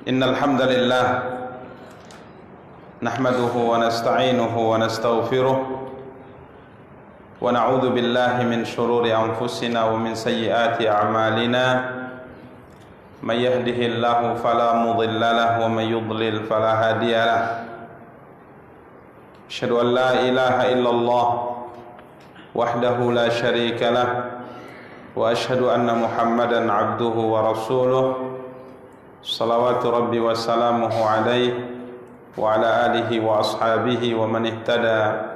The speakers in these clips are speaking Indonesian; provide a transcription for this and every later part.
Innal hamdalillah nahmaduhu wa nasta'inuhu wa nastaghfiruh wa na'udzu billahi min shururi anfusina wa min sayyiati a'malina may yahdihillahu fala mudilla lahu wa may yudlil fala hadiya lahu asyhadu an la ilaha illallah wahdahu la syarika lah wa asyhadu anna muhammadan abduhu wa rasuluh salawatu rabbi wa salamuhu alaihi wa ala alihi wa ashabihi wa man ihtada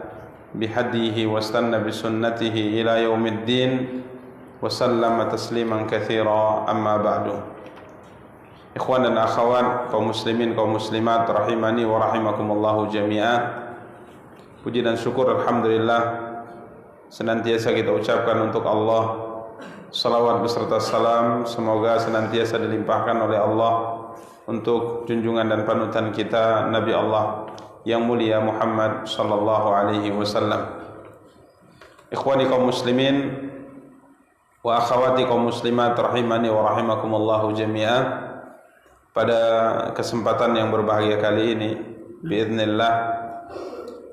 bihadihi wa istanna bisunnatihi ila yaumiddin wa sallama tasliman katsira amma ba'du. Ikhwan dan akhwat, kaum muslimin kaum muslimat rahimani wa rahimakumullahu jami'ah. Puji dan syukur alhamdulillah senantiasa kita ucapkan untuk Allah. Salawat beserta salam semoga senantiasa dilimpahkan oleh Allah untuk junjungan dan panutan kita Nabi Allah yang mulia Muhammad sallallahu alaihi wasallam. Ikhwani kaum muslimin wa akhwati kaum muslimat rahimani wa rahimakumullahu jami'ah. Pada kesempatan yang berbahagia kali ini biiznillah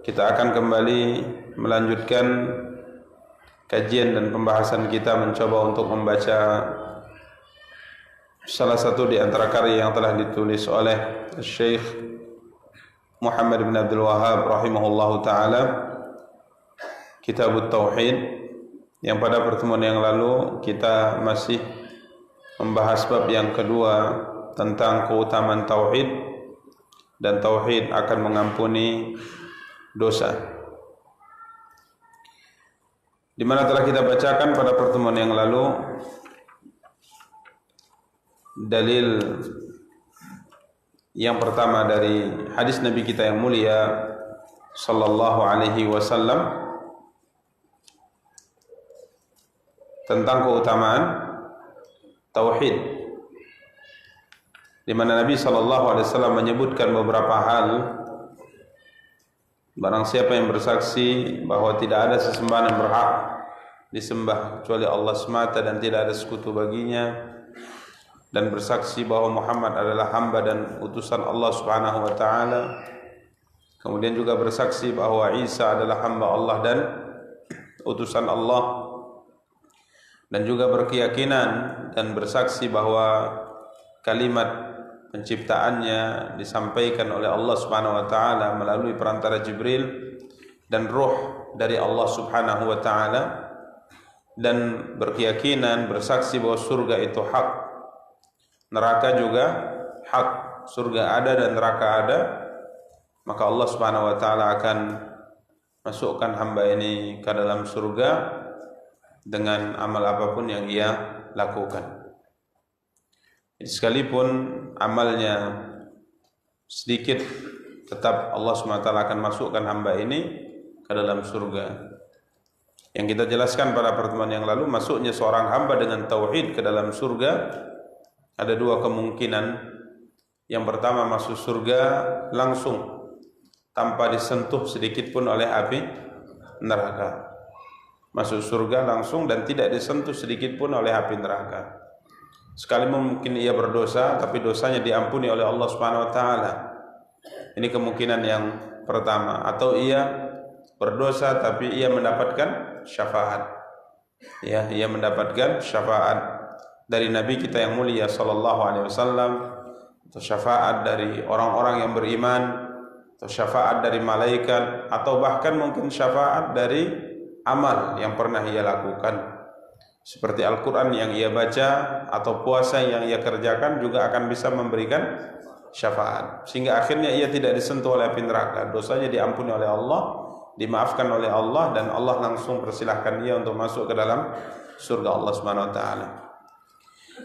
kita akan kembali melanjutkan kajian dan pembahasan kita mencoba untuk membaca salah satu di antara karya yang telah ditulis oleh Syekh Muhammad bin Abdul Wahhab rahimahullahu taala, Kitabut Tauhid, yang pada pertemuan yang lalu kita masih membahas bab yang kedua tentang keutamaan tauhid dan tauhid akan mengampuni dosa. Di mana telah kita bacakan pada pertemuan yang lalu dalil yang pertama dari hadis Nabi kita yang mulia sallallahu alaihi wasallam tentang keutamaan tauhid, di mana Nabi sallallahu alaihi wasallam menyebutkan beberapa hal. Barang siapa yang bersaksi bahwa tidak ada sesembahan yang berhak disembah kecuali Allah semata dan tidak ada sekutu baginya, dan bersaksi bahwa Muhammad adalah hamba dan utusan Allah Subhanahu wa taala, kemudian juga bersaksi bahwa Isa adalah hamba Allah dan utusan Allah, dan juga berkeyakinan dan bersaksi bahwa kalimat penciptaannya disampaikan oleh Allah Subhanahu wa taala melalui perantara Jibril dan ruh dari Allah Subhanahu wa taala, dan berkeyakinan bersaksi bahwa surga itu hak, neraka juga hak. Surga ada dan neraka ada, maka Allah Subhanahu wa taala akan masukkan hamba ini ke dalam surga dengan amal apapun yang ia lakukan. Sekalipun amalnya sedikit, tetap Allah SWT akan masukkan hamba ini ke dalam surga. Yang kita jelaskan pada pertemuan yang lalu, masuknya seorang hamba dengan tauhid ke dalam surga ada dua kemungkinan. Yang pertama, masuk surga langsung tanpa disentuh sedikit pun oleh api neraka. Masuk surga langsung dan tidak disentuh sedikit pun oleh api neraka. Sekalipun mungkin ia berdosa, tapi dosanya diampuni oleh Allah Subhanahu wa taala. Ini kemungkinan yang pertama. Atau ia berdosa tapi ia mendapatkan syafaat. Ya, ia mendapatkan syafaat dari Nabi kita yang mulia sallallahu alaihi wasallam, atau syafaat dari orang-orang yang beriman, atau syafaat dari malaikat, atau bahkan mungkin syafaat dari amal yang pernah ia lakukan. Seperti Al-Quran yang ia baca atau puasa yang ia kerjakan juga akan bisa memberikan syafaat, sehingga akhirnya ia tidak disentuh oleh api neraka, dosanya diampuni oleh Allah, dimaafkan oleh Allah, dan Allah langsung persilahkan ia untuk masuk ke dalam surga Allah Subhanahu wa taala.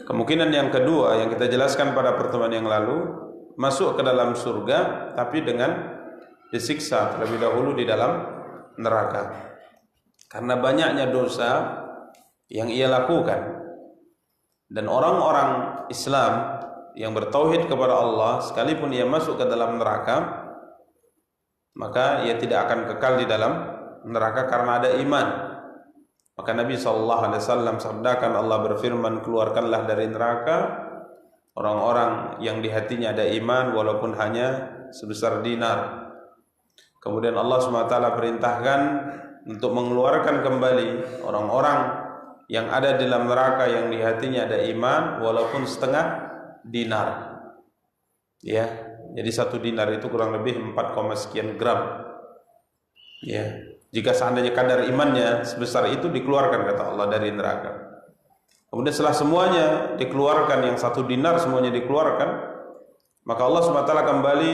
Kemungkinan yang kedua yang kita jelaskan pada pertemuan yang lalu, masuk ke dalam surga tapi dengan disiksa terlebih dahulu di dalam neraka karena banyaknya dosa yang ia lakukan. Dan orang-orang Islam yang bertauhid kepada Allah, sekalipun ia masuk ke dalam neraka, maka ia tidak akan kekal di dalam neraka karena ada iman. Maka Nabi SAW sabdakan, Allah berfirman, keluarkanlah dari neraka orang-orang yang di hatinya ada iman walaupun hanya sebesar dinar. Kemudian Allah SWT perintahkan untuk mengeluarkan kembali orang-orang yang ada di dalam neraka yang di hatinya ada iman walaupun setengah dinar. Ya, jadi 1 dinar itu kurang lebih 4, sekian gram. Ya, jika seandainya kadar imannya sebesar itu dikeluarkan kata Allah dari neraka. Kemudian setelah semuanya dikeluarkan, yang 1 dinar semuanya dikeluarkan, maka Allah SWT kembali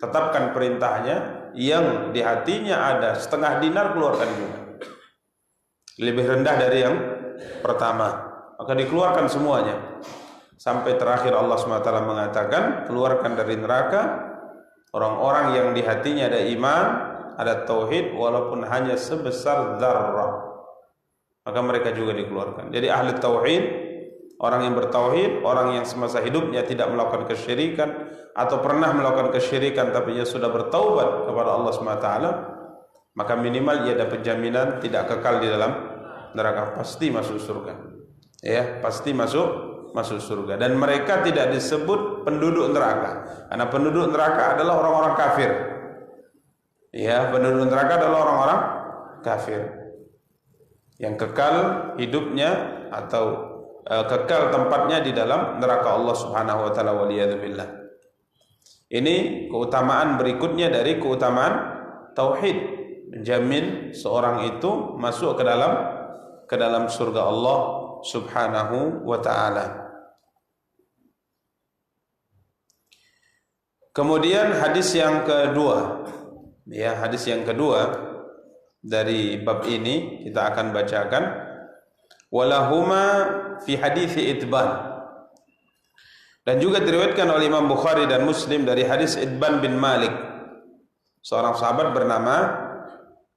tetapkan perintahnya, yang di hatinya ada setengah dinar keluarkan juga, lebih rendah dari yang pertama, maka dikeluarkan semuanya. Sampai terakhir Allah SWT mengatakan, keluarkan dari neraka orang-orang yang di hatinya ada iman, ada tauhid walaupun hanya sebesar dzarrah, maka mereka juga dikeluarkan. Jadi ahli tauhid, orang yang bertauhid, orang yang semasa hidupnya tidak melakukan kesyirikan atau pernah melakukan kesyirikan tapi ia sudah bertaubat kepada Allah SWT, maka minimal ia dapat jaminan tidak kekal di dalam neraka, pasti masuk surga. Ya, pasti masuk surga. Dan mereka tidak disebut penduduk neraka, karena penduduk neraka adalah orang-orang kafir. Ya, penduduk neraka adalah orang-orang kafir yang kekal hidupnya atau kekal tempatnya di dalam neraka Allah Subhanahu wa taala, waliyadzubillah. Ini keutamaan berikutnya dari keutamaan tauhid, menjamin seorang itu masuk ke dalam surga Allah Subhanahu wa taala. Kemudian hadis yang kedua, ya, hadis yang kedua dari bab ini kita akan bacakan, walahuma fi hadits Itban, dan juga diriwayatkan oleh Imam Bukhari dan Muslim dari hadis Itban bin Malik, seorang sahabat bernama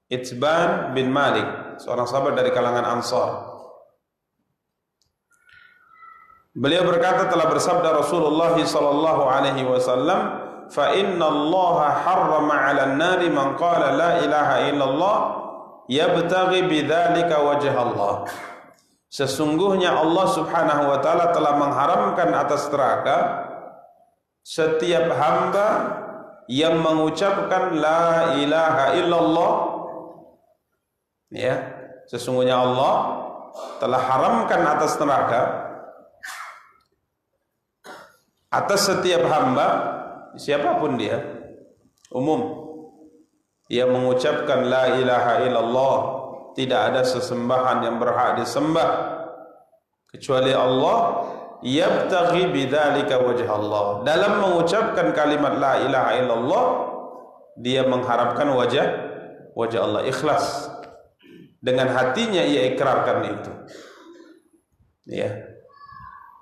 Itban bin Malik, seorang sahabat dari kalangan Ansar. Beliau berkata, telah bersabda Rasulullah sallallahu alaihi wasallam, fa inna Allah harrama 'alan nari man qala la ilaha illallah yabtaghi bidzalika wajha Allah. Sesungguhnya Allah Subhanahu wa taala telah mengharamkan atas neraka setiap hamba yang mengucapkan la ilaha illallah. Ya, sesungguhnya Allah telah haramkan atas neraka atas setiap hamba, siapapun dia, umum, ia mengucapkan la ilaha illallah, tidak ada sesembahan yang berhak disembah kecuali Allah, yabtaghi bidzalika wajh Allah. Dalam mengucapkan kalimat la ilaha illallah, dia mengharapkan wajah Allah, ikhlas. Dengan hatinya ia ikrarkan itu. Ya.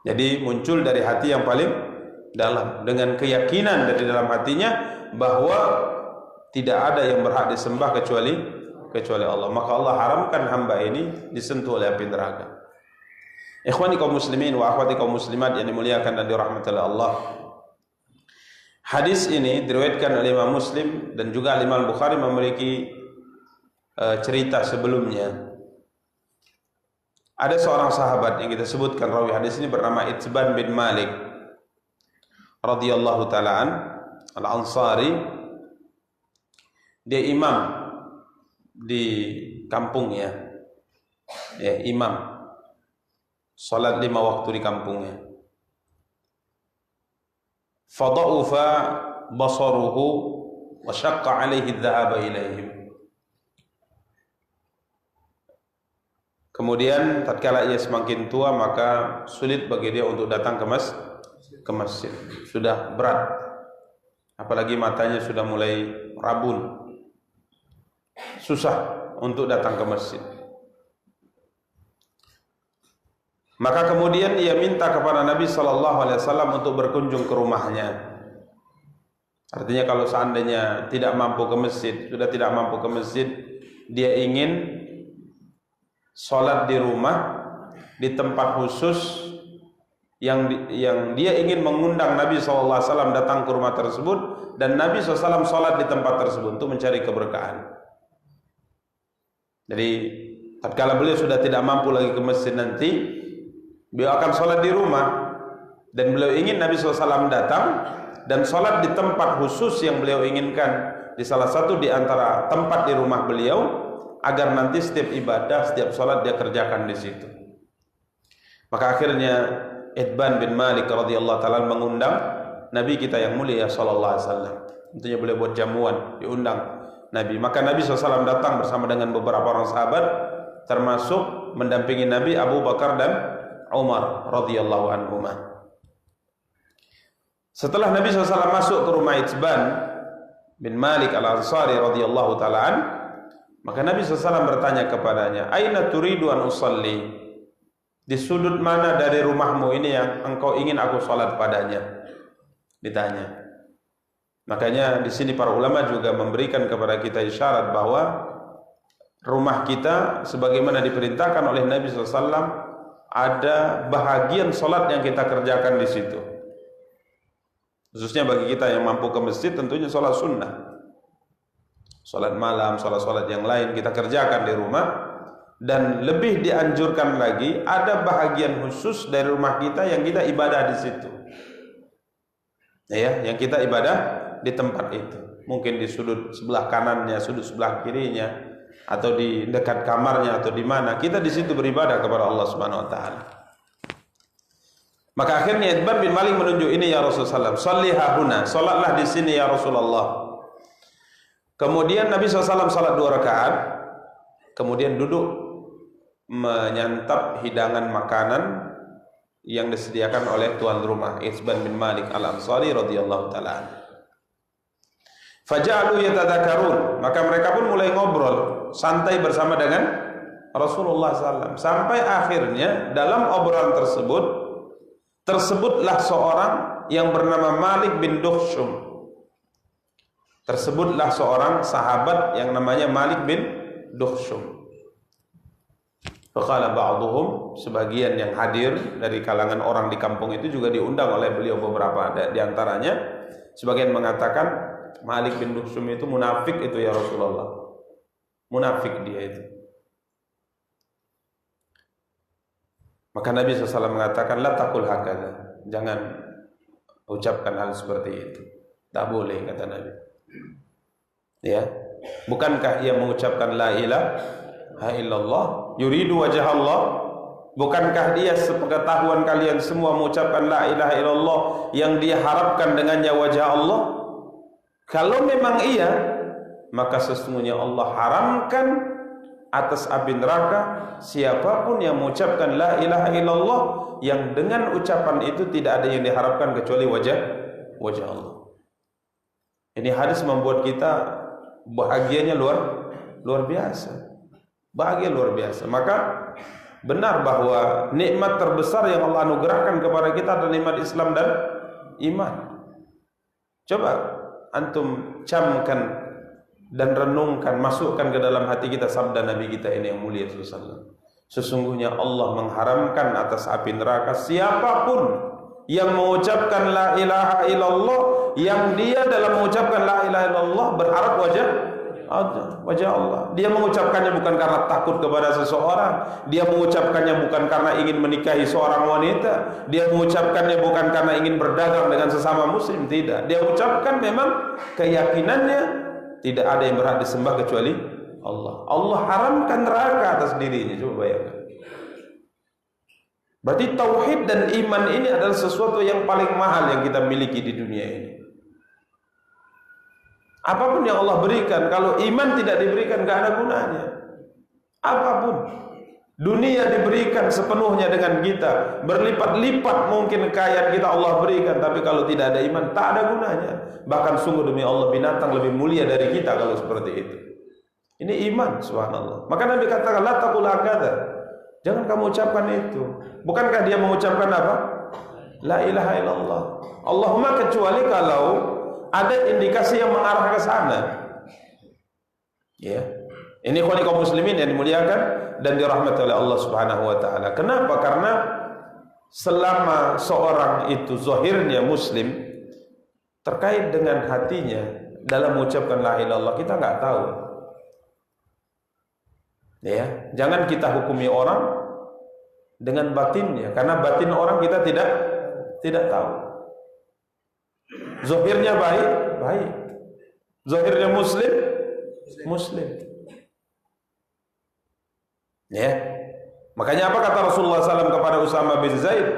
Jadi muncul dari hati yang paling dalam, dengan keyakinan dari dalam hatinya bahwa tidak ada yang berhak disembah kecuali Allah. Maka Allah haramkan hamba ini disentuh oleh api neraka. Ikhwani kaum muslimin wa akhwati kaum muslimat yang dimuliakan dan dirahmati oleh Allah. Hadis ini diriwayatkan oleh Imam Muslim dan juga Imam Bukhari memiliki cerita sebelumnya. Ada seorang sahabat yang kita sebutkan rawi hadis ini bernama Itban bin Malik radhiyallahu ta'ala al-Ansari. Dia imam di kampungnya, ya, imam salat 5 waktu di kampungnya. Fada'ufa basaruhu wa syaqqa alaihi dhahaba ilaihim. Kemudian tatkala ia semakin tua, maka sulit bagi dia untuk datang ke masjid. Sudah berat, apalagi matanya sudah mulai rabun, susah untuk datang ke masjid. Maka kemudian ia minta kepada Nabi SAW untuk berkunjung ke rumahnya. Artinya kalau seandainya tidak mampu ke masjid, sudah tidak mampu ke masjid, dia ingin sholat di rumah, di tempat khusus yang dia ingin mengundang Nabi SAW datang ke rumah tersebut, dan Nabi SAW sholat di tempat tersebut untuk mencari keberkahan. Jadi tatkala beliau sudah tidak mampu lagi ke masjid nanti, beliau akan sholat di rumah. dan beliau ingin Nabi SAW datang dan sholat di tempat khusus yang beliau inginkan, di salah satu di antara tempat di rumah beliau, agar nanti setiap ibadah, setiap sholat dia kerjakan di situ. Maka akhirnya Itban bin Malik radhiyallahu taala mengundang Nabi kita yang mulia sallallahu alaihi wasallam. Tentunya boleh buat jamuan, diundang Nabi. Maka Nabi SAW datang bersama dengan beberapa orang sahabat, termasuk mendampingi Nabi Abu Bakar dan Umar radhiyallahu anhuma. Setelah Nabi SAW masuk ke rumah Itban bin Malik al-Ansari radhiyallahu ta'ala, maka Nabi SAW bertanya kepadanya, "Aina turidu an usalli?" Di sudut mana dari rumahmu ini yang engkau ingin aku salat padanya? Ditanya. Makanya di sini para ulama juga memberikan kepada kita isyarat bahwa rumah kita sebagaimana diperintahkan oleh Nabi SAW, ada bahagian salat yang kita kerjakan di situ. Khususnya bagi kita yang mampu ke masjid, tentunya sholat sunnah, sholat malam, sholat yang lain kita kerjakan di rumah. Dan lebih dianjurkan lagi, ada bahagian khusus dari rumah kita yang kita ibadah di situ, ya, yang kita ibadah di tempat itu. Mungkin di sudut sebelah kanannya, sudut sebelah kirinya, atau di dekat kamarnya, atau di mana kita di situ beribadah kepada Allah Subhanahu Wa Taala. Maka akhirnya Itban bin Malik menunjuk, ini ya Rasulullah, salliha huna, salatlah di sini ya Rasulullah. Kemudian Nabi SAW salat 2 rakaat, kemudian duduk menyantap hidangan makanan yang disediakan oleh tuan rumah Itban bin Malik al-Ansari radhiyallahu taala. Faja'alu yatadzakarun, maka mereka pun mulai ngobrol santai bersama dengan Rasulullah SAW. Sampai akhirnya dalam obrolan tersebutlah seorang yang bernama Malik bin Dukhshum. Tersebutlah seorang sahabat yang namanya Malik bin Dukhshum. Faqala ba'duhum, sebagian yang hadir dari kalangan orang di kampung itu juga diundang oleh beliau, beberapa di antaranya. Sebagian mengatakan Malik bin Dukhshum itu munafik itu ya Rasulullah. Munafik dia itu. Maka Nabi SAW mengatakan, la taqul hakadha, jangan ucapkan hal seperti itu. Tak boleh, kata Nabi. Ya, bukankah ia mengucapkan la ilaha illallah, yuridu wajah Allah? Bukankah dia sepengetahuan kalian semua mengucapkan la ilaha illallah yang dia harapkan dengannya wajah Allah? Kalau memang iya, maka sesungguhnya Allah haramkan atas api neraka siapapun yang mengucapkan la ilaha illallah yang dengan ucapan itu tidak ada yang diharapkan kecuali wajah Allah. Ini hadis membuat kita bahagianya luar biasa. Bahagia luar biasa. Maka benar bahwa nikmat terbesar yang Allah anugerahkan kepada kita adalah nikmat Islam dan iman. Coba antum camkan dan renungkan, masukkan ke dalam hati kita sabda Nabi kita ini yang mulia sallallahu. Sesungguhnya Allah mengharamkan atas api neraka siapapun yang mengucapkan la ilaha illallah, yang dia dalam mengucapkan la ilaha illallah berharap wajah Allah. Dia mengucapkannya bukan karena takut kepada seseorang, dia mengucapkannya bukan karena ingin menikahi seorang wanita, dia mengucapkannya bukan karena ingin berdagang dengan sesama muslim, tidak. Dia ucapkan memang keyakinannya tidak ada yang berhak disembah kecuali Allah. Allah haramkan neraka atas dirinya. Coba bayangkan. Berarti tauhid dan iman ini adalah sesuatu yang paling mahal yang kita miliki di dunia ini. Apapun yang Allah berikan, kalau iman tidak diberikan, gak ada gunanya. Apapun. Dunia diberikan sepenuhnya dengan kita, berlipat-lipat mungkin kekayaan kita Allah berikan, tapi kalau tidak ada iman, tak ada gunanya. Bahkan sungguh demi Allah, binatang lebih mulia dari kita kalau seperti itu. Ini iman, subhanallah. Maka Nabi katakan, la taqul hakadha, jangan kamu ucapkan itu. Bukankah dia mengucapkan apa? La ilaha illallah. Allahumma, kecuali kalau ada indikasi yang mengarah ke sana. Ya. Ini ikhwan kaum muslimin yang dimuliakan dan dirahmati oleh Allah Subhanahu wa taala. Kenapa? Karena selama seorang itu zahirnya muslim, terkait dengan hatinya dalam mengucapkan la ilaha illallah kita enggak tahu. Ya, jangan kita hukumi orang dengan batinnya, karena batin orang kita tidak Tidak tahu. Zahirnya baik, baik. Zahirnya muslim, muslim. Ya. Makanya apa kata Rasulullah SAW kepada Usama bin Zaid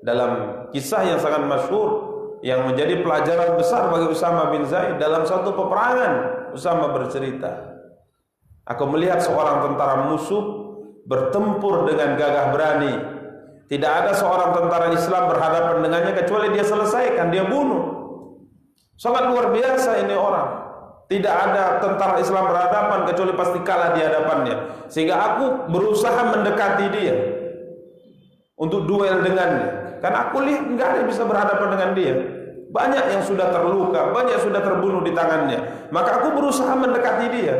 dalam kisah yang sangat masyhur yang menjadi pelajaran besar bagi Usama bin Zaid dalam satu peperangan. Usama bercerita, aku melihat seorang tentara musuh bertempur dengan gagah berani. Tidak ada seorang tentara Islam berhadapan dengannya kecuali dia selesaikan, dia bunuh. Sangat luar biasa ini orang. Tidak ada tentara Islam berhadapan kecuali pasti kalah di hadapannya. Sehingga aku berusaha mendekati dia untuk duel dengannya. Karena aku lihat enggak ada yang bisa berhadapan dengan dia. Banyak yang sudah terluka, banyak yang sudah terbunuh di tangannya. Maka aku berusaha mendekati dia.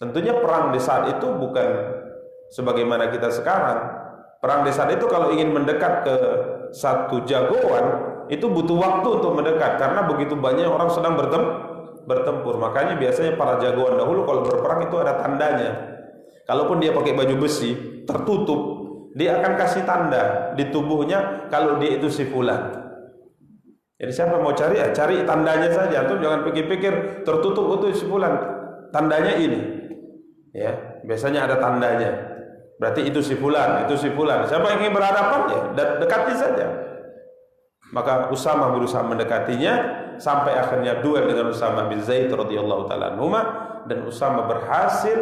Tentunya perang di saat itu bukan sebagaimana kita sekarang. Perang di saat itu kalau ingin mendekat ke satu jagoan, itu butuh waktu untuk mendekat karena begitu banyak orang sedang bertempur. Makanya biasanya para jagoan dahulu kalau berperang itu ada tandanya. Kalaupun dia pakai baju besi tertutup, dia akan kasih tanda di tubuhnya kalau dia itu si fulan. Jadi siapa mau cari, ya cari tandanya saja. Atau jangan pikir-pikir tertutup itu si fulan. Tandanya ini. Ya, biasanya ada tandanya. Berarti itu si fulan, itu si fulan. Siapa yang ingin berhadapan ya dekati saja. Maka Usama berusaha mendekatinya sampai akhirnya duel dengan Usama bin Zaid radhiyallahu taala anhuma dan Usama berhasil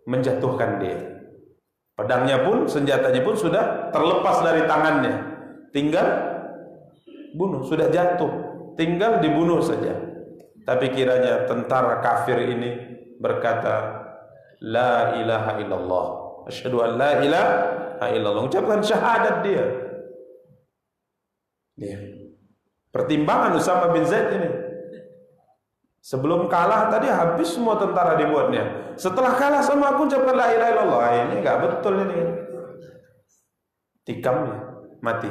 menjatuhkan dia. Pedangnya pun, senjatanya pun sudah terlepas dari tangannya. Tinggal bunuh, sudah jatuh, tinggal dibunuh saja. Tapi kiranya tentara kafir ini berkata, La ilaha illallah, asyhadu an la ilaha illallah, ucapkan syahadat dia. Pertimbangan Usama bin Zaid ini. Sebelum kalah tadi habis semua tentara dibuatnya. Setelah kalah sama aku ucapkan la ilaha illallah. Ini enggak betul ini. Tikamnya mati.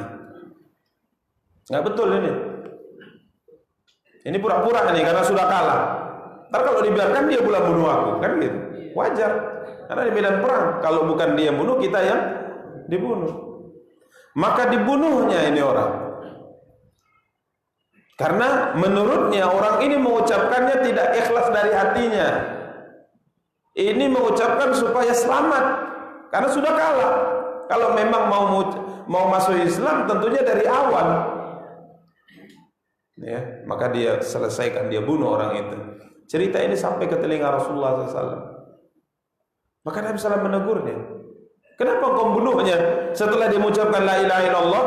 Enggak betul ini. Ini pura-pura ini karena sudah kalah. Ntar kalau dibiarkan dia pula bunuh aku, kan gitu. Wajar. Karena di medan perang, kalau bukan dia yang bunuh, kita yang dibunuh. Maka dibunuhnya ini orang. Karena menurutnya orang ini mengucapkannya tidak ikhlas dari hatinya. Ini mengucapkan supaya selamat karena sudah kalah. Kalau memang mau masuk Islam tentunya dari awal. Ya, maka dia selesaikan, dia bunuh orang itu. Cerita ini sampai ke telinga Rasulullah SAW. Maka Nabi SAW menegurnya. Kenapa kau bunuhnya setelah dia mengucapkan la ilaha illallah?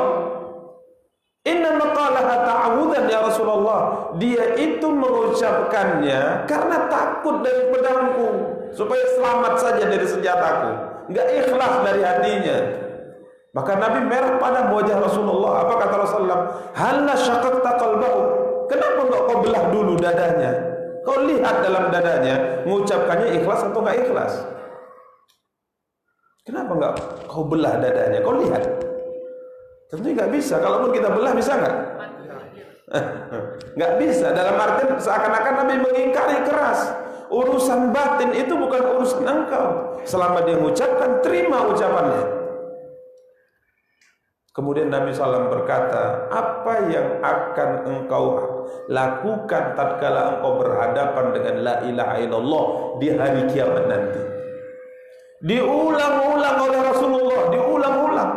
Inna maqalaha ta'awudan ya Rasulullah. Dia itu mengucapkannya karena takut dari pedangku, supaya selamat saja dari senjataku. Enggak ikhlas dari hatinya. Maka Nabi merah pada wajah Rasulullah. Apa kata Rasulullah? Halla syaqaqta qalbahu. Kenapa enggak kau belah dulu dadanya? Kau lihat dalam dadanya mengucapkannya ikhlas atau enggak ikhlas? Kenapa enggak kau belah dadanya? Kau lihat. Tentunya nggak bisa. Kalaupun kita belah bisa nggak? Nggak bisa. Dalam artian seakan-akan Nabi mengingkari keras. Urusan batin itu bukan urusan engkau. Selama dia mengucapkan, terima ucapannya. Kemudian Nabi SAW berkata, apa yang akan engkau lakukan tatkala engkau berhadapan dengan la ilaha illallah di hari kiamat nanti? Diulang-ulang oleh Rasulullah, diulang-ulang.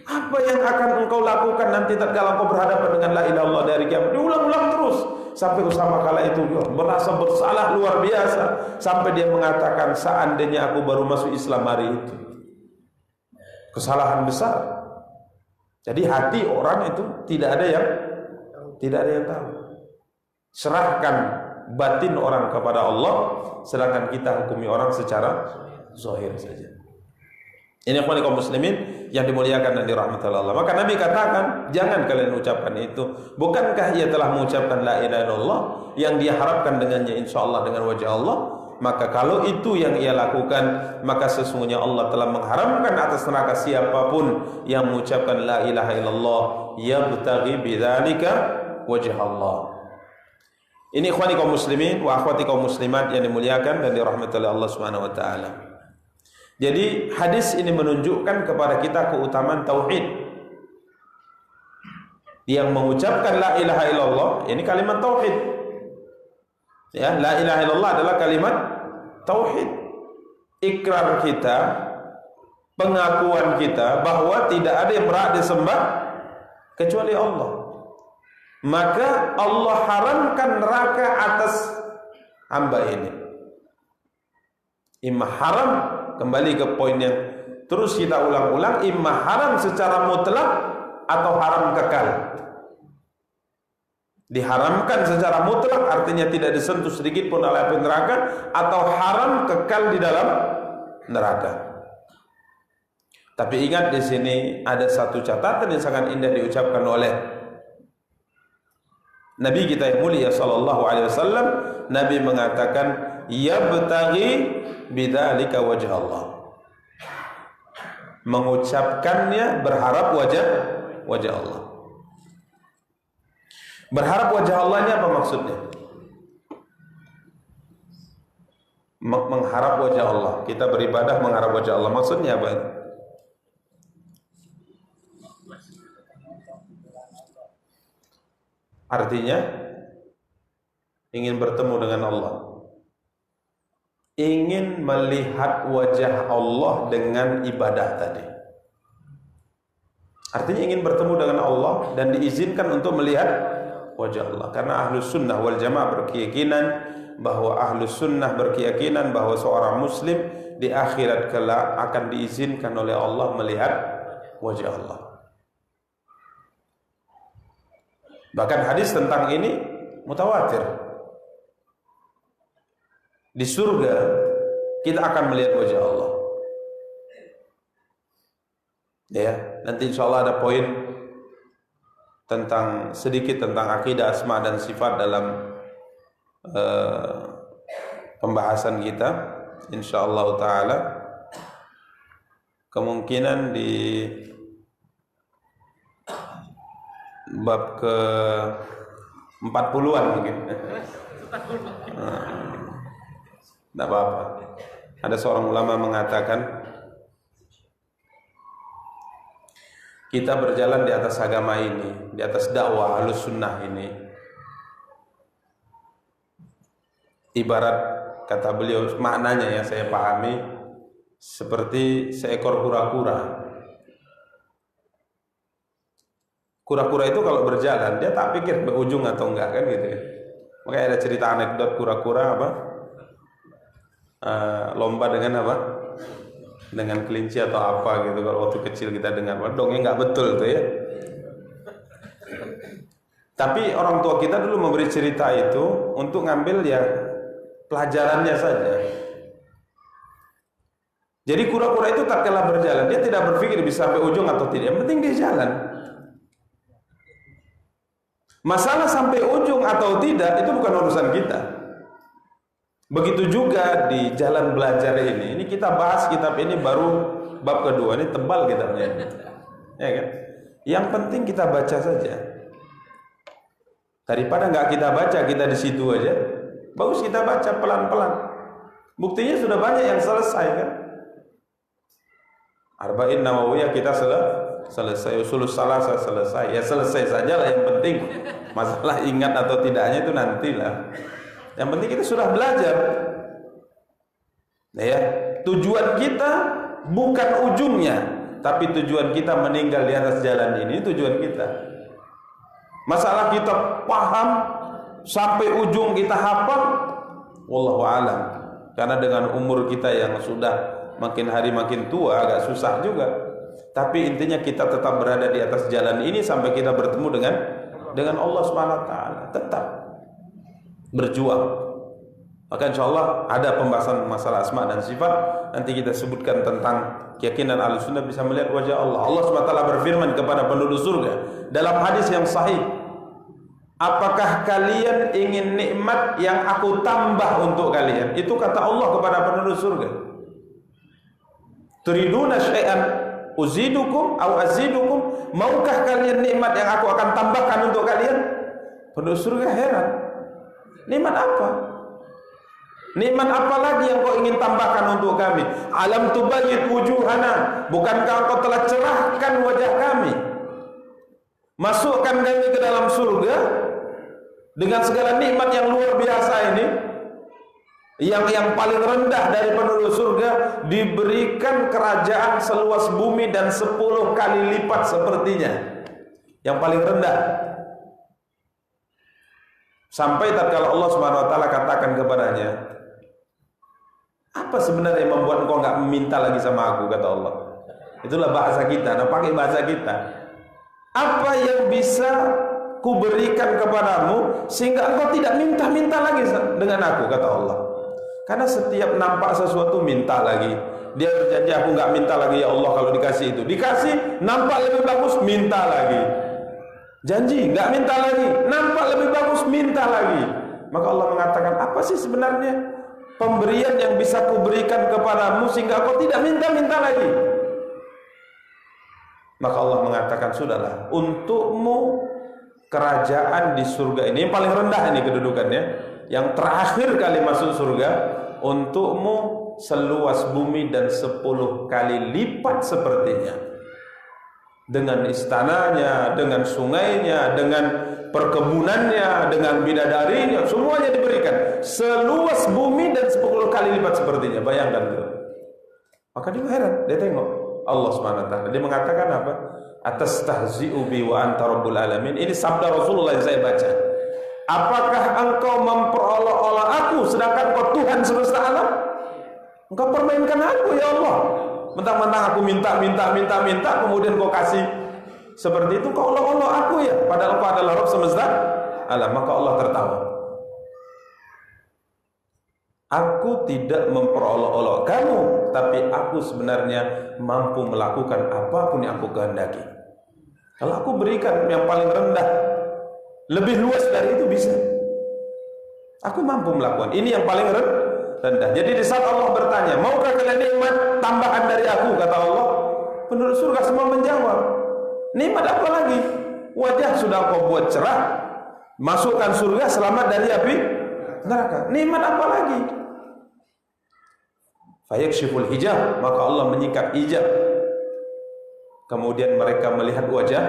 Apa yang akan engkau lakukan nanti tatkala engkau berhadapan dengan la ilaha illallah dari kiamat? Diulang-ulang terus sampai Usama kala itu merasa bersalah luar biasa sampai dia mengatakan seandainya aku baru masuk Islam hari itu. Kesalahan besar. Jadi hati orang itu tidak ada yang tahu. Serahkan batin orang kepada Allah, sedangkan kita hukumi orang secara zahir saja. Ini kaum muslimin yang dimuliakan dan dirahmati Allah. Maka Nabi katakan, jangan kalian ucapkan itu. Bukankah ia telah mengucapkan la ilaha illallah yang dia harapkan dengannya insyaallah dengan wajah Allah? Maka kalau itu yang ia lakukan, maka sesungguhnya Allah telah mengharamkan atas neraka siapapun yang mengucapkan la ilaha illallah yabtaghi bidzalika wajh Allah. Ini ikhwani kaum muslimin wa akhwati kaum muslimat yang dimuliakan dan dirahmati oleh Allah Subhanahu wa taala. Jadi hadis ini menunjukkan kepada kita keutamaan tauhid. Yang mengucapkan la ilaha illallah, ini kalimat tauhid. Ya, la ilaha illallah adalah kalimat tauhid. Ikrar kita, pengakuan kita bahwa tidak ada yang berhak disembah kecuali Allah. Maka Allah haramkan neraka atas hamba ini. Imma haram, kembali ke poin yang terus kita ulang-ulang, imma haram secara mutlak atau haram kekal. Diharamkan secara mutlak artinya tidak disentuh sedikit pun oleh api neraka, atau haram kekal di dalam neraka. Tapi ingat, di sini ada satu catatan yang sangat indah diucapkan oleh Nabi kita yang mulia sallallahu alaihi wasallam. Nabi mengatakan, yabtaghi bidzalika wajh Allah. Mengucapkannya berharap wajah Allah. Berharap wajah Allah ini apa maksudnya? Mengharap wajah Allah. Kita beribadah mengharap wajah Allah. Maksudnya apa? Artinya ingin bertemu dengan Allah, ingin melihat wajah Allah dengan ibadah tadi. Artinya ingin bertemu dengan Allah dan diizinkan untuk melihat wajah Allah. Karena Ahlus Sunnah wal Jamaah berkeyakinan bahwa Ahlus Sunnah berkeyakinan bahwa seorang Muslim di akhirat kelak akan diizinkan oleh Allah melihat wajah Allah. Bahkan hadis tentang ini mutawatir. Di surga kita akan melihat wajah Allah. Ya, nanti insyaallah ada poin tentang sedikit tentang akidah asma dan sifat dalam pembahasan kita insyaallah taala. Kemungkinan di bab ke 40-an mungkin. Tidak apa-apa. Ada seorang ulama mengatakan, kita berjalan di atas agama ini, di atas dakwah Ahlus Sunnah ini, ibarat, kata beliau, maknanya yang saya pahami, seperti seekor kura-kura. Kura-kura itu kalau berjalan, dia tak pikir berujung atau enggak, kan gitu ya. Makanya ada cerita anekdot kura-kura apa? Lomba dengan apa? Dengan kelinci atau apa gitu. Kalau waktu kecil kita dengar, dongeng enggak betul tuh ya. Tapi orang tua kita dulu memberi cerita itu untuk ngambil ya pelajarannya saja. Jadi kura-kura itu tak kalah berjalan, dia tidak berpikir bisa sampai ujung atau tidak. Yang penting dia jalan. Masalah sampai ujung atau tidak itu bukan urusan kita. Begitu juga di jalan belajar ini. Ini kita bahas kitab ini baru bab kedua, ini tebal kitabnya. Ya kan? Yang penting kita baca saja. Daripada nggak kita baca, kita di situ aja. Bagus kita baca pelan-pelan. Buktinya sudah banyak yang selesai kan? Arba'in Nawawiyah kita selesai, Usulus Salasah selesai. Ya selesai saja lah, yang penting. Masalah ingat atau tidaknya itu nantilah. Yang penting kita sudah belajar. Ya, tujuan kita bukan ujungnya, tapi tujuan kita meninggal di atas jalan ini, tujuan kita. Masalah kita paham sampai ujung kita hafal, wallahu alam. Karena dengan umur kita yang sudah makin hari makin tua agak susah juga. Tapi intinya kita tetap berada di atas jalan ini sampai kita bertemu dengan Allah Subhanahu wa taala, tetap berjuang. Maka insyaallah ada pembahasan masalah asma dan sifat, nanti kita sebutkan tentang keyakinan Ahlussunnah bisa melihat wajah Allah. Allah Subhanahu wa taala berfirman kepada penduduk surga dalam hadis yang sahih, apakah kalian ingin nikmat yang aku tambah untuk kalian? Itu kata Allah kepada penduduk surga. Turiduna syai'an uzidukum au azidukum, maukah kalian nikmat yang aku akan tambahkan untuk kalian? Penduduk surga heran, nikmat apa? Nikmat apa lagi yang kau ingin tambahkan untuk kami? Alam tubayyid wujuhana, bukankah engkau telah cerahkan wajah kami? masukkan kami ke dalam surga dengan segala nikmat yang luar biasa ini. Yang paling rendah dari penduduk surga diberikan kerajaan seluas bumi dan 10 kali lipat sepertinya. Yang paling rendah. Sampai tatkala Allah Subhanahu wa taala katakan kepadanya, apa sebenarnya yang membuat engkau enggak meminta lagi sama aku, kata Allah. Itulah bahasa kita, nah pakai bahasa kita. Apa yang bisa kuberikan kepadamu sehingga engkau tidak minta-minta lagi dengan aku, kata Allah. Karena setiap nampak sesuatu minta lagi. Dia berjanji aku enggak minta lagi ya Allah kalau dikasih itu. Dikasih, nampak lebih bagus, minta lagi. Janji, enggak minta lagi. Nampak lebih bagus, minta lagi. Maka Allah mengatakan, apa sih sebenarnya pemberian yang bisa kuberikan kepadamu sehingga kau tidak minta-minta lagi? Maka Allah mengatakan, sudahlah, untukmu kerajaan di surga ini, yang paling rendah ini kedudukannya, yang terakhir kali masuk surga, untukmu seluas bumi dan 10 kali lipat sepertinya. Dengan istananya, dengan sungainya, dengan perkebunannya, dengan bidadarinya, semuanya diberikan. Seluas bumi dan 10 kali lipat sepertinya. Bayangkan itu. Maka dia heran, dia tengok Allah SWT. Dia mengatakan apa? Atastahzi'u bi wa anta rabbul alamin. Ini sabda Rasulullah yang saya baca. Apakah engkau memperolok-olok aku sedangkan kau Tuhan semesta alam? Engkau permainkan aku ya Allah. Mentang-mentang aku minta, kemudian kau kasih seperti itu, kau olok-olok aku ya. Padahal kau adalah Rabb semesta alam. Maka Allah tertawa. Aku tidak memperolok-olok kamu, tapi aku sebenarnya mampu melakukan apapun yang aku kehendaki. Kalau aku berikan yang paling rendah, lebih luas dari itu bisa. Aku mampu melakukan. Ini yang paling rendah. Jadi di saat Allah bertanya, maukah kalian nikmat tambahan dari aku, kata Allah, penduduk surga semua menjawab, nikmat apa lagi? Wajah sudah kau buat cerah, masukkan surga, selamat dari api neraka. Nikmat apa lagi? Fayakshiful hijab, maka Allah menyingkap hijab. Kemudian mereka melihat wajah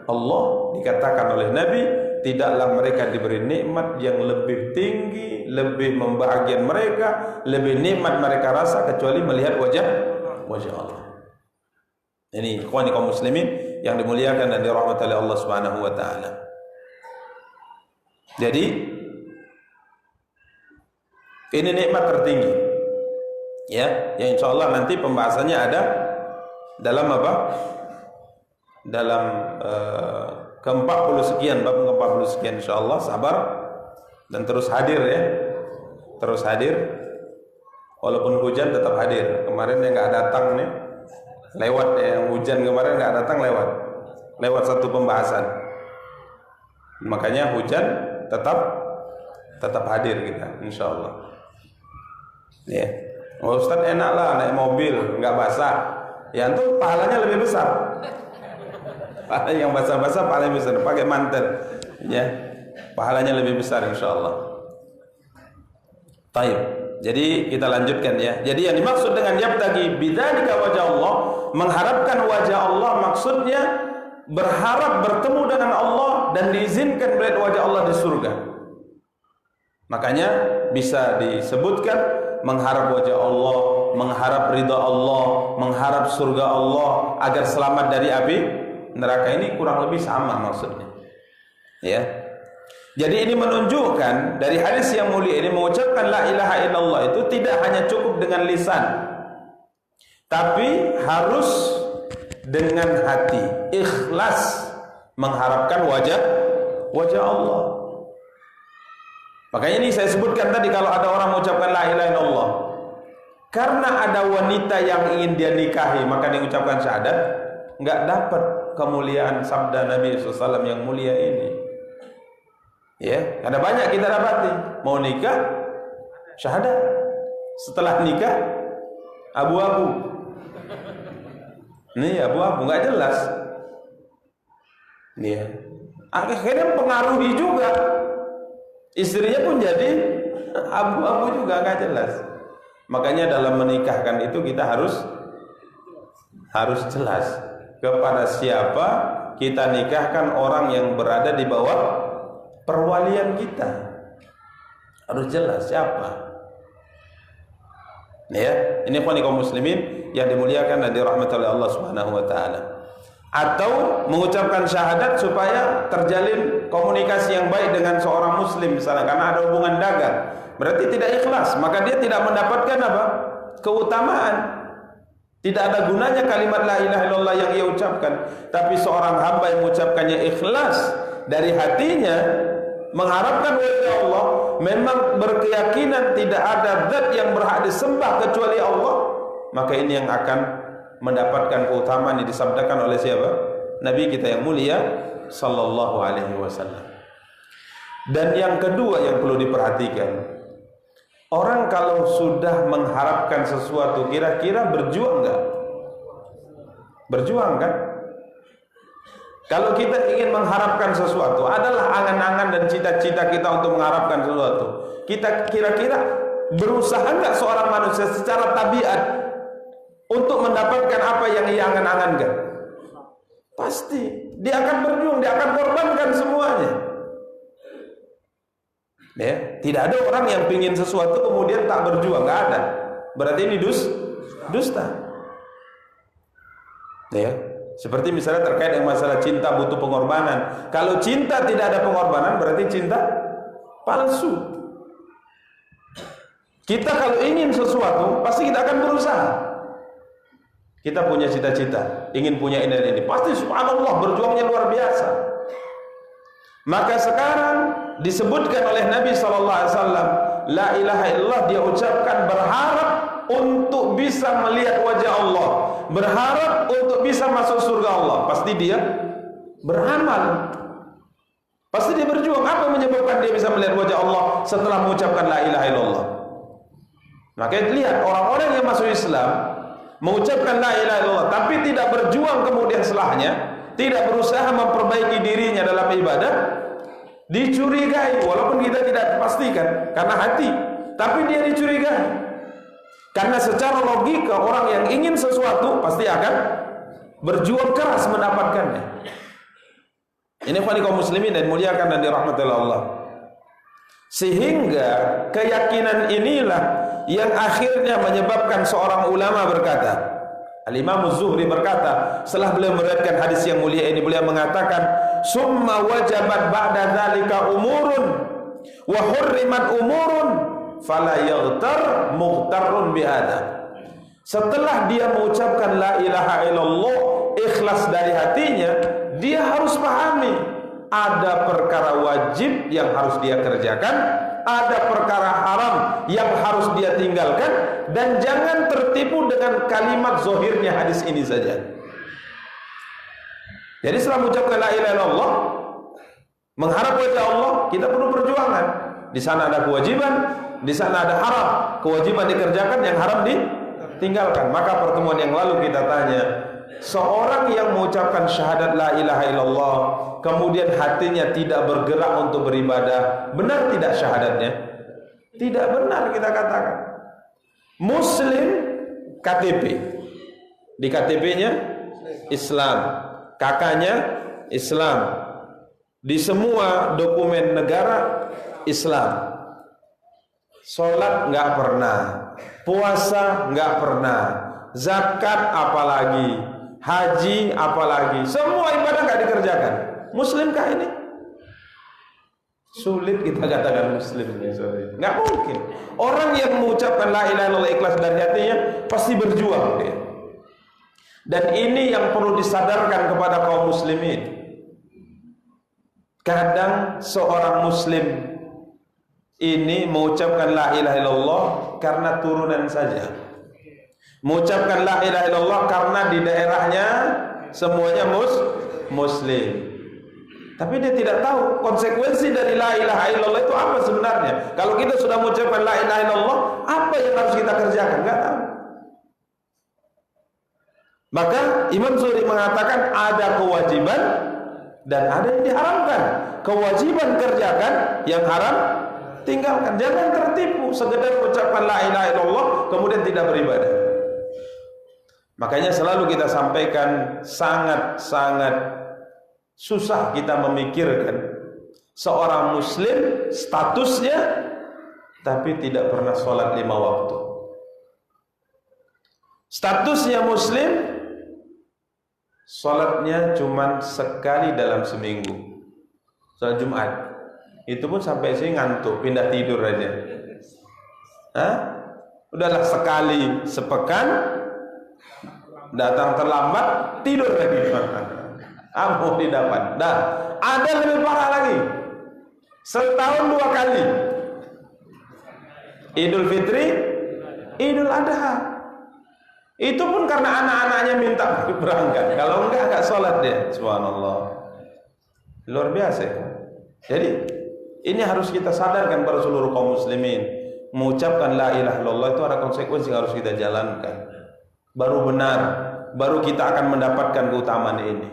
Allah. Dikatakan oleh Nabi, tidaklah mereka diberi nikmat yang lebih tinggi, lebih membahagiakan mereka, lebih nikmat mereka rasa kecuali melihat wajah Allah. Ini ikhwani kaum muslimin yang dimuliakan dan dirahmati oleh Allah Subhanahu wa taala. Jadi ini nikmat tertinggi. Ya, yang insyaallah nanti pembahasannya ada dalam apa? Dalam ke-40 sekian, bab ke-40 sekian insyaallah. Sabar dan terus hadir ya. Terus hadir. Walaupun hujan tetap hadir. Kemarin yang enggak datang nih lewat ya, yang hujan kemarin enggak datang lewat satu pembahasan. Makanya hujan tetap hadir kita insyaallah. Ya. Oh, Ustaz enak lah naik mobil enggak basah. Ya itu pahalanya lebih besar. Pahala yang basah-basah pahalanya besar, pakai mantel ya. Pahalanya lebih besar insyaallah. Baik. Jadi kita lanjutkan ya. Jadi yang dimaksud dengan yabtagi bidzalika wajah Allah, mengharapkan wajah Allah, maksudnya berharap bertemu dengan Allah dan diizinkan melihat wajah Allah di surga. Makanya bisa disebutkan mengharap wajah Allah, mengharap ridha Allah, mengharap surga Allah agar selamat dari api neraka. Ini kurang lebih sama maksudnya. Ya. Jadi ini menunjukkan dari hadis yang mulia ini, mengucapkan la ilaha illallah itu tidak hanya cukup dengan lisan, tapi harus dengan hati, ikhlas mengharapkan wajah Allah. Makanya ini saya sebutkan tadi, kalau ada orang mengucapkan la ilaha illallah karena ada wanita yang ingin dia nikahi, maka dia mengucapkan syahadat, enggak dapat kemuliaan sabda Nabi SAW yang mulia ini. Ya, ada banyak kita dapati mau nikah syahadat, setelah nikah abu-abu. Nih abu-abu enggak jelas. Nih, akhirnya pengaruhi juga. Istrinya pun jadi abu-abu juga, enggak jelas. Makanya dalam menikahkan itu kita harus jelas kepada siapa kita nikahkan orang yang berada di bawah perwalian kita. Harus jelas siapa. Ya, ini kaum muslimin yang dimuliakan dan dirahmati oleh Allah Subhanahu wa taala. Atau mengucapkan syahadat supaya terjalin komunikasi yang baik dengan seorang muslim misalnya karena ada hubungan dagang. Berarti tidak ikhlas, maka dia tidak mendapatkan apa? Keutamaan. Tidak ada gunanya kalimat la ilaha illallah yang ia ucapkan. Tapi seorang hamba yang mengucapkannya ikhlas dari hatinya, mengharapkan wajah Allah, memang berkeyakinan tidak ada zat yang berhak disembah kecuali Allah, maka ini yang akan mendapatkan keutamaan yang disabdakan oleh siapa? Nabi kita yang mulia sallallahu alaihi wasallam. Dan yang kedua yang perlu diperhatikan, orang kalau sudah mengharapkan sesuatu, kira-kira berjuang enggak? Berjuang kan? Kalau kita ingin mengharapkan sesuatu, adalah angan-angan dan cita-cita kita untuk mengharapkan sesuatu. Kita kira-kira berusaha enggak seorang manusia secara tabiat untuk mendapatkan apa yang ia angan-angankan? Pasti. Dia akan berjuang, dia akan korbankan semuanya. Ya, tidak ada orang yang ingin sesuatu kemudian tak berjuang, enggak ada. Berarti ini dusta. Ya. Seperti misalnya terkait dengan masalah cinta butuh pengorbanan. Kalau cinta tidak ada pengorbanan berarti cinta palsu. Kita kalau ingin sesuatu pasti kita akan berusaha. Kita punya cita-cita, ingin punya ini dan ini, pasti subhanallah berjuangnya luar biasa. Maka sekarang disebutkan oleh Nabi SAW, la ilaha illallah dia ucapkan berharap untuk bisa melihat wajah Allah, berharap untuk bisa masuk surga Allah. Pasti dia beramal, pasti dia berjuang. Apa menyebabkan dia bisa melihat wajah Allah setelah mengucapkan la ilaha illallah? Maka lihat orang-orang yang masuk Islam mengucapkan la ilaha illallah tapi tidak berjuang kemudian setelahnya, tidak berusaha memperbaiki dirinya dalam ibadah, dicurigai. Walaupun kita tidak pastikan karena hati, tapi dia dicurigai. Karena secara logika orang yang ingin sesuatu pasti akan berjuang keras mendapatkannya. Ini kaum muslimin dan muliakan dan dirahmati oleh Allah. Sehingga keyakinan inilah yang akhirnya menyebabkan seorang ulama berkata, Al-Imam Az-Zuhri berkata, setelah beliau meriwayatkan hadis yang mulia ini, beliau mengatakan, "Summa wajabat ba'da dzalika umurun wa hurrimat umurun fala yaghtar mughtarrun bihadza." Setelah dia mengucapkan la ilaha illallah ikhlas dari hatinya, dia harus pahami ada perkara wajib yang harus dia kerjakan, ada perkara haram yang harus dia tinggalkan, dan jangan tertipu dengan kalimat zahirnya hadis ini saja. Jadi setelah mengucapkan la ilaha illallah, mengharap wajah Allah, kita perlu perjuangan. Di sana ada kewajiban, di sana ada haram. Kewajiban dikerjakan, yang haram ditinggalkan. Maka pertemuan yang lalu kita tanya, seorang yang mengucapkan syahadat la ilaha illallah kemudian hatinya tidak bergerak untuk beribadah, benar tidak syahadatnya? Tidak benar, kita katakan. Muslim KTP, di KTP-nya Islam, kakaknya Islam, di semua dokumen negara Islam. Sholat nggak pernah, puasa nggak pernah, zakat apalagi, haji apalagi, semua ibadah nggak dikerjakan. Muslimkah ini? Sulit kita katakan muslim, nggak mungkin. Orang yang mengucapkan la ilaha illallah ikhlas dari hatinya pasti berjuang dia. Dan ini yang perlu disadarkan kepada kaum muslimin. Kadang seorang muslim ini mengucapkan la ilaha illallah karena turunan saja, mengucapkan la ilaha illallah karena di daerahnya semuanya muslim. Tapi dia tidak tahu konsekuensi dari la ilaha illallah itu apa sebenarnya. Kalau kita sudah mengucapkan la ilaha illallah, apa yang harus kita kerjakan? Enggak tahu. Maka Imam Zuhri mengatakan ada kewajiban dan ada yang diharamkan. Kewajiban kerjakan, yang haram tinggalkan. Jangan tertipu sekedar mengucapkan la ilaha illallah kemudian tidak beribadah. Makanya selalu kita sampaikan sangat-sangat Susah kita memikirkan seorang muslim statusnya tapi tidak pernah sholat 5 waktu. Statusnya muslim, sholatnya cuma sekali dalam seminggu, sholat Jumat. Itu pun sampai sini ngantuk, pindah tidur aja. Udahlah sekali sepekan, datang terlambat, tidur lagi. Mau didapat. Dah, ada lebih parah lagi. Setahun 2 kali. Idul Fitri, Idul Adha. Itu pun karena anak-anaknya minta berangkat. Kalau enggak sholat dia. Subhanallah. Luar biasa. Jadi ini harus kita sadarkan pada seluruh kaum muslimin. Mengucapkan la ilaha illallah itu ada konsekuensi yang harus kita jalankan. Baru benar, baru kita akan mendapatkan keutamaan ini.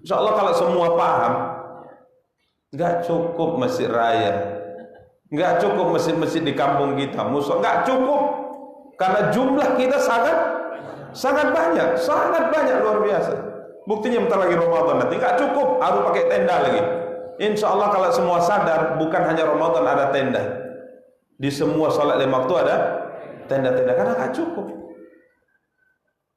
InsyaAllah kalau semua paham, enggak cukup masjid raya, enggak cukup masjid-masjid di kampung kita, enggak cukup, karena jumlah kita sangat banyak, luar biasa. Buktinya bentar lagi Ramadan nanti, enggak cukup, harus pakai tenda lagi. InsyaAllah kalau semua sadar, bukan hanya Ramadan ada tenda, di semua salat 5 waktu ada tenda-tenda, karena enggak cukup.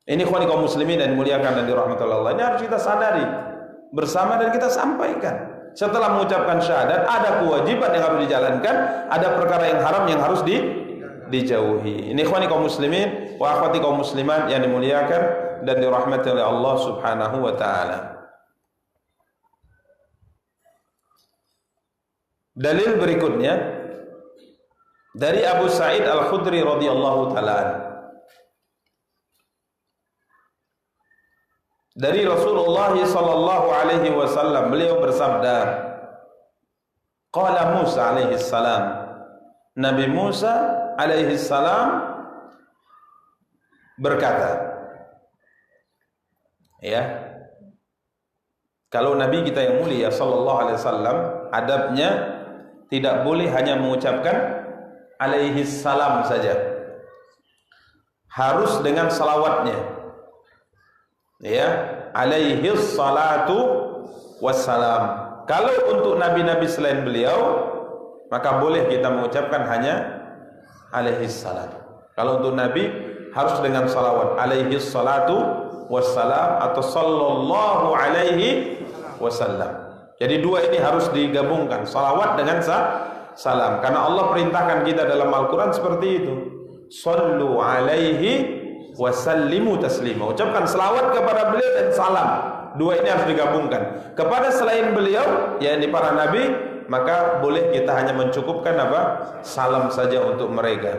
Ini ikhwani kaum muslimin dan dimuliakan dan dirahmati Allah, ini harus kita sadari bersama dan kita sampaikan. Setelah mengucapkan syahadat, ada kewajiban yang harus dijalankan, ada perkara yang haram yang harus dijauhi. Ini ikhwani kaum muslimin wa akhwati kaum muslimat yang dimuliakan dan dirahmati oleh Allah Subhanahu wa taala. Dalil berikutnya dari Abu Sa'id Al-Khudri radhiyallahu taala. Dari Rasulullah sallallahu alaihi wasallam, beliau bersabda, qala Musa alaihi salam, Nabi Musa alaihi salam berkata, ya, kalau Nabi kita yang mulia sallallahu alaihi wasallam, adabnya tidak boleh hanya mengucapkan alaihi salam saja, harus dengan salawatnya. Ya, alaihi salatu wassalam. Kalau untuk nabi-nabi selain beliau, maka boleh kita mengucapkan hanya alaihi salam. Kalau untuk nabi harus dengan salawat, alaihi salatu wassalam atau sallallahu alaihi wasallam. Jadi dua ini harus digabungkan, salawat dengan salam. Karena Allah perintahkan kita dalam Al-Quran seperti itu. Sallu alaihi wasallimu taslima. Ucapkan selawat kepada beliau dan salam. Dua ini harus digabungkan. Kepada selain beliau, yakni para nabi, maka boleh kita hanya mencukupkan apa? Salam saja untuk mereka.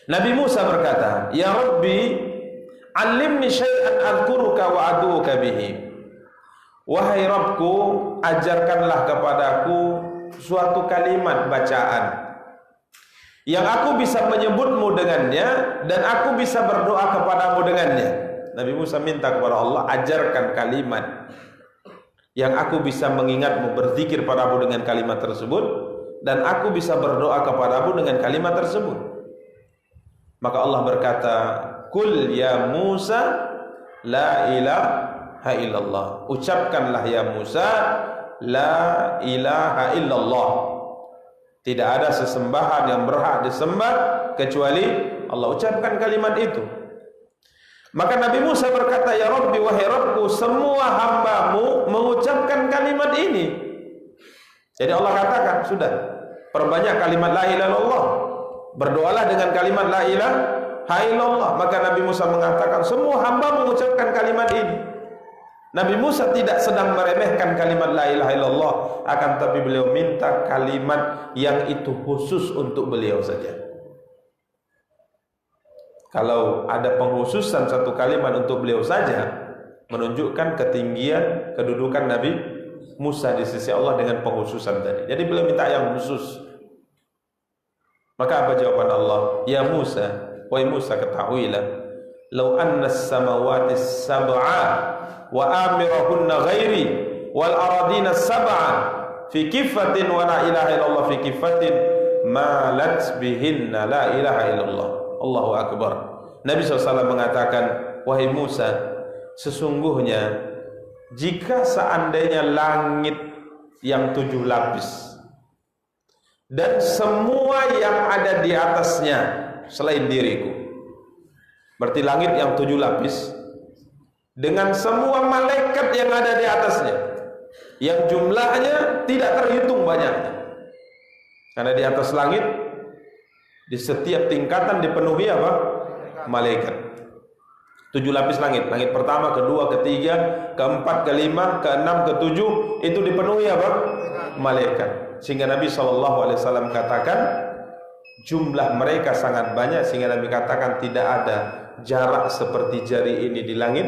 Nabi Musa berkata, "Ya Rabbi, 'allimni syai'an adhkuruka wa adu'uka bihi." Wahai Rabbku, ajarkanlah kepadaku suatu kalimat bacaan yang aku bisa menyebutmu dengannya dan aku bisa berdoa kepadamu dengannya. Nabi Musa minta kepada Allah, ajarkan kalimat yang aku bisa mengingatmu, berzikir padamu dengan kalimat tersebut, dan aku bisa berdoa kepadamu dengan kalimat tersebut. Maka Allah berkata, Kul ya Musa la ilaha illallah. Ucapkanlah ya Musa la ilaha illallah. Tidak ada sesembahan yang berhak disembah kecuali Allah. Ucapkan kalimat itu. Maka Nabi Musa berkata, Ya Rabbi, wahai Rabbku, semua hambamu mengucapkan kalimat ini. Jadi Allah katakan, sudah, perbanyak kalimat la ilaha illallah. Berdoalah dengan kalimat la ilaha illallah. Maka Nabi Musa mengatakan, semua hamba mengucapkan kalimat ini. Nabi Musa tidak sedang meremehkan kalimat la ilaha illallah, akan tapi beliau minta kalimat yang itu khusus untuk beliau saja. Kalau ada pengkhususan satu kalimat untuk beliau saja, menunjukkan ketinggian kedudukan Nabi Musa di sisi Allah dengan pengkhususan tadi. Jadi beliau minta yang khusus. Maka apa jawaban Allah? Ya Musa, wahai Musa, ketahuilah, lau anna as-samawati as-sab'a wa amirahunna ghairi wal aradina as-sab'a fi kifatin wa la ilaha illallah fi kifatin malat bihinna la ilaha illallah. Allahu akbar. Nabi SAW mengatakan, wahai Musa, sesungguhnya jika seandainya langit yang 7 lapis dan semua yang ada di atasnya selain diriku, berarti langit yang 7 lapis dengan semua malaikat yang ada di atasnya, yang jumlahnya tidak terhitung banyaknya, karena di atas langit di setiap tingkatan dipenuhi apa? Malaikat. 7 lapis langit, langit pertama, kedua, ketiga, keempat, kelima, keenam, ketujuh, itu dipenuhi apa? Malaikat. Sehingga Nabi SAW katakan jumlah mereka sangat banyak, sehingga Nabi katakan tidak ada jarak seperti jari ini di langit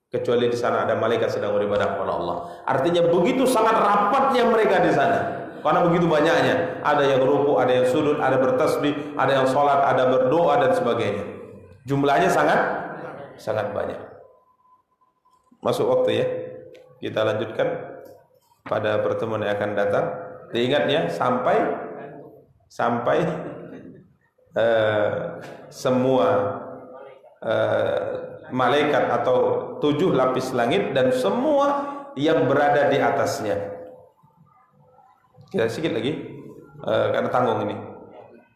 kecuali di sana ada malaikat sedang beribadah kepada Allah. Artinya begitu sangat rapatnya mereka di sana, karena begitu banyaknya. Ada yang rukuk, ada yang sujud, ada bertasbih, ada yang sholat, ada berdoa dan sebagainya. Jumlahnya sangat banyak. Masuk waktu ya. Kita lanjutkan pada pertemuan yang akan datang. Diingat ya, sampai semua malaikat atau 7 lapis langit dan semua yang berada di atasnya. Kita sedikit lagi karena tanggung ini.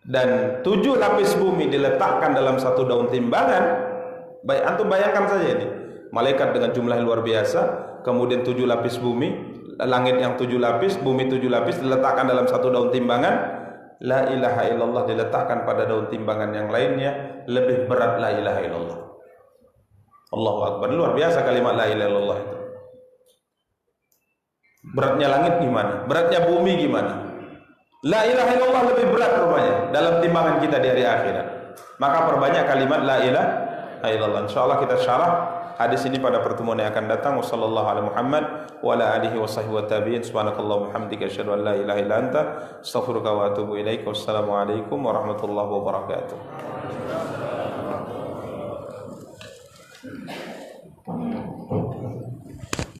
Dan 7 lapis bumi diletakkan dalam satu daun timbangan. Baik, antum bayangkan saja ini, malaikat dengan jumlah yang luar biasa, kemudian 7 lapis bumi, langit yang 7 lapis, bumi 7 lapis diletakkan dalam satu daun timbangan. La ilaha illallah diletakkan pada daun timbangan yang lainnya, lebih berat la ilaha illallah. Allahu Akbar, luar biasa kalimat la ilaha illallah itu. Beratnya langit gimana? Beratnya bumi gimana? La ilaha illallah lebih berat rupanya dalam timbangan kita di hari akhirat. Maka perbanyak kalimat la ilaha illallah. Insyaallah kita syarah hadis ini pada pertemuan yang akan datang. Wassallallahu ala Muhammad wa ala alihi wa sahbihi wa tabi'in. Subhanakallahumma hamdika asyhadu an la ilaha illa anta astaghfiruka wa atubu ilaik. Wassalamu alaikum warahmatullahi wabarakatuh.